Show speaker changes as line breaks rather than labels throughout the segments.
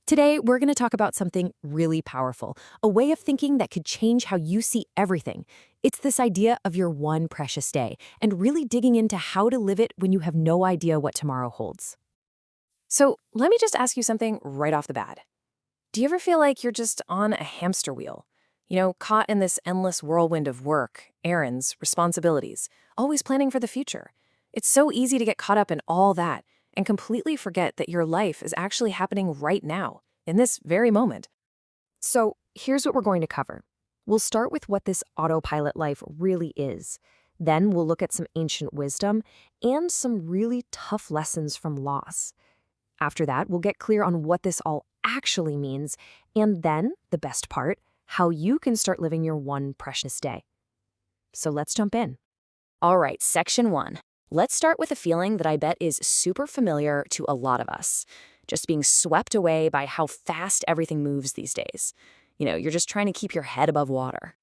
Today, we're going to talk about something really powerful, a way of thinking that could change how you see everything. It's this idea of your one precious day, and really digging into how to live it when you have no idea what tomorrow holds.
So let me just ask you something right off the bat. Do you ever feel like you're just on a hamster wheel? Caught in this endless whirlwind of work, errands, responsibilities, always planning for the future. It's so easy to get caught up in all that and completely forget that your life is actually happening right now, in this very moment.
So, here's what we're going to cover. We'll start with what this autopilot life really is. Then we'll look at some ancient wisdom and some really tough lessons from loss. After that, we'll get clear on what this all actually means, and then, the best part, how you can start living your one precious day. So let's jump in.
All right, section 1. Let's start with a feeling that I bet is super familiar to a lot of us. Just being swept away by how fast everything moves these days. You're just trying to keep your head above water.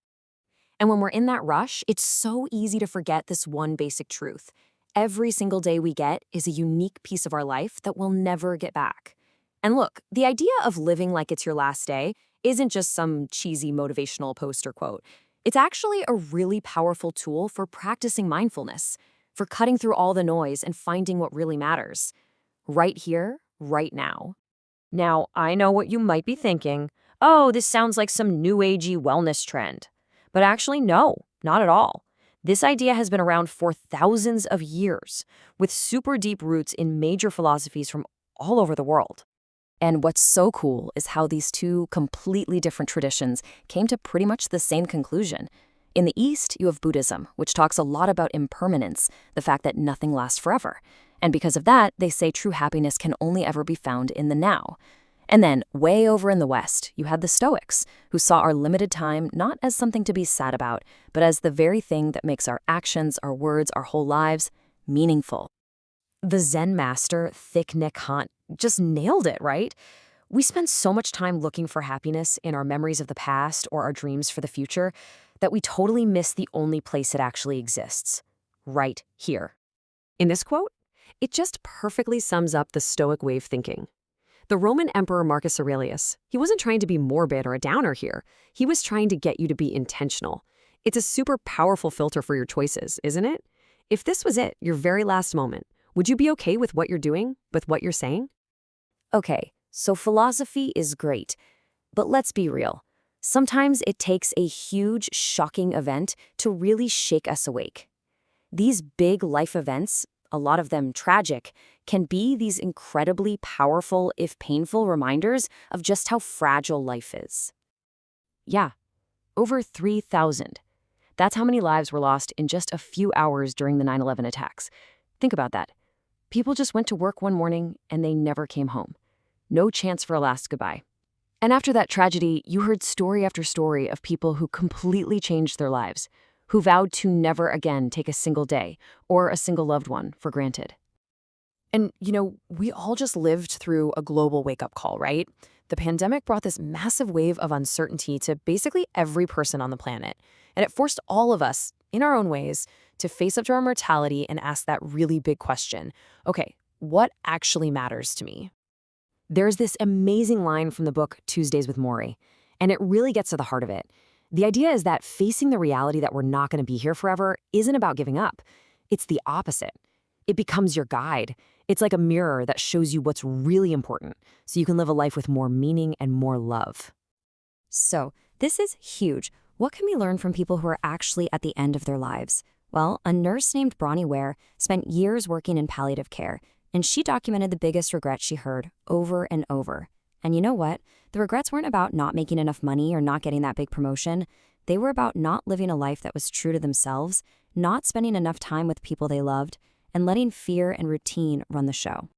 And when we're in that rush, it's so easy to forget this one basic truth. Every single day we get is a unique piece of our life that we'll never get back. And look, the idea of living like it's your last day isn't just some cheesy motivational poster quote. It's actually a really powerful tool for practicing mindfulness, for cutting through all the noise and finding what really matters. Right here, right now. Now, I know what you might be thinking. Oh, this sounds like some new agey wellness trend. But actually, no, not at all. This idea has been around for thousands of years, with super deep roots in major philosophies from all over the world. And what's so cool is how these two completely different traditions came to pretty much the same conclusion. In the East, you have Buddhism, which talks a lot about impermanence, the fact that nothing lasts forever. And because of that, they say true happiness can only ever be found in the now. And then, way over in the West, you had the Stoics, who saw our limited time not as something to be sad about, but as the very thing that makes our actions, our words, our whole lives meaningful. The Zen master, Thích Nhất Hạnh, just nailed it, right? We spend so much time looking for happiness in our memories of the past or our dreams for the future that we totally miss the only place it actually exists, right here. In this quote, it just perfectly sums up the Stoic way of thinking. The Roman Emperor Marcus Aurelius, he wasn't trying to be morbid or a downer here. He was trying to get you to be intentional. It's a super powerful filter for your choices, isn't it? If this was it, your very last moment, would you be okay with what you're doing, with what you're saying? Okay, so philosophy is great, but let's be real. Sometimes it takes a huge, shocking event to really shake us awake. These big life events, a lot of them tragic, can be these incredibly powerful, if painful, reminders of just how fragile life is. Yeah, over 3,000. That's how many lives were lost in just a few hours during the 9/11 attacks. Think about that. People just went to work one morning and they never came home. No chance for a last goodbye. And after that tragedy, you heard story after story of people who completely changed their lives, who vowed to never again take a single day or a single loved one for granted. And, we all just lived through a global wake-up call, right? The pandemic brought this massive wave of uncertainty to basically every person on the planet. And it forced all of us, in our own ways, to face up to our mortality and ask that really big question. Okay, what actually matters to me? There's this amazing line from the book Tuesdays with Morrie, and it really gets to the heart of it. The idea is that facing the reality that we're not going to be here forever isn't about giving up. It's the opposite. It becomes your guide. It's like a mirror that shows you what's really important, so you can live a life with more meaning and more love. So, this is huge. What can we learn from people who are actually at the end of their lives? Well, a nurse named Bronnie Ware spent years working in palliative care, and she documented the biggest regrets she heard over and over. And you know what? The regrets weren't about not making enough money or not getting that big promotion. They were about not living a life that was true to themselves, not spending enough time with people they loved, and letting fear and routine run the show.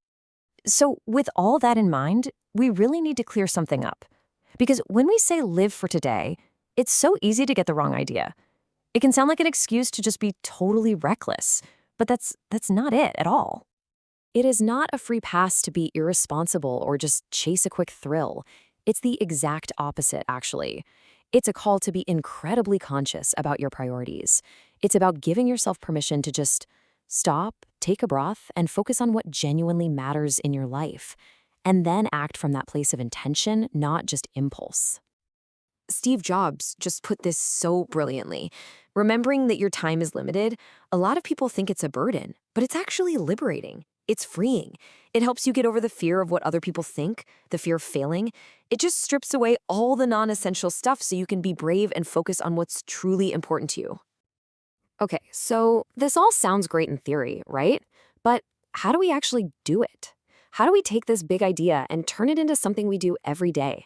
So with all that in mind, we really need to clear something up. Because when we say live for today, it's so easy to get the wrong idea. It can sound like an excuse to just be totally reckless, but that's not it at all. It is not a free pass to be irresponsible or just chase a quick thrill. It's the exact opposite, actually. It's a call to be incredibly conscious about your priorities. It's about giving yourself permission to just stop, take a breath, and focus on what genuinely matters in your life. and then act from that place of intention, not just impulse.
Steve Jobs just put this so brilliantly. Remembering that your time is limited, a lot of people think it's a burden, but it's actually liberating. It's freeing. It helps you get over the fear of what other people think, the fear of failing. It just strips away all the non-essential stuff so you can be brave and focus on what's truly important to you. Okay, so this all sounds great in theory, right? But how do we actually do it? How do we take this big idea and turn it into something we do every day?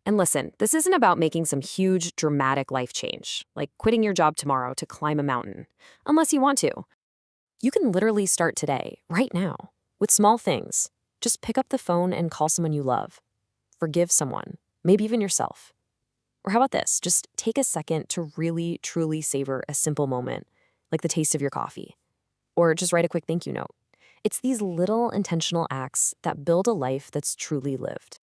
And listen, this isn't about making some huge, dramatic life change, like quitting your job tomorrow to climb a mountain, unless you want to. You can literally start today, right now, with small things. Just pick up the phone and call someone you love. Forgive someone, maybe even yourself. Or how about this? Just take a second to really, truly savor a simple moment, like the taste of your coffee. Or just write a quick thank you note. It's these little intentional acts that build a life that's truly lived.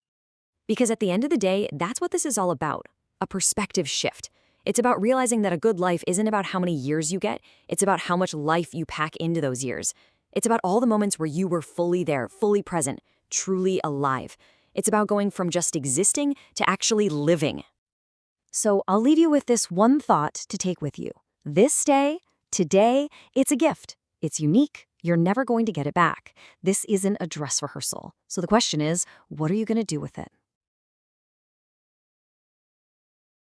Because at the end of the day, that's what this is all about, a perspective shift. It's about realizing that a good life isn't about how many years you get, it's about how much life you pack into those years. It's about all the moments where you were fully there, fully present, truly alive. It's about going from just existing to actually living. So I'll leave you with this one thought to take with you. This day, today, it's a gift. It's unique. You're never going to get it back. This isn't a dress rehearsal. So the question is, what are you going to do with it?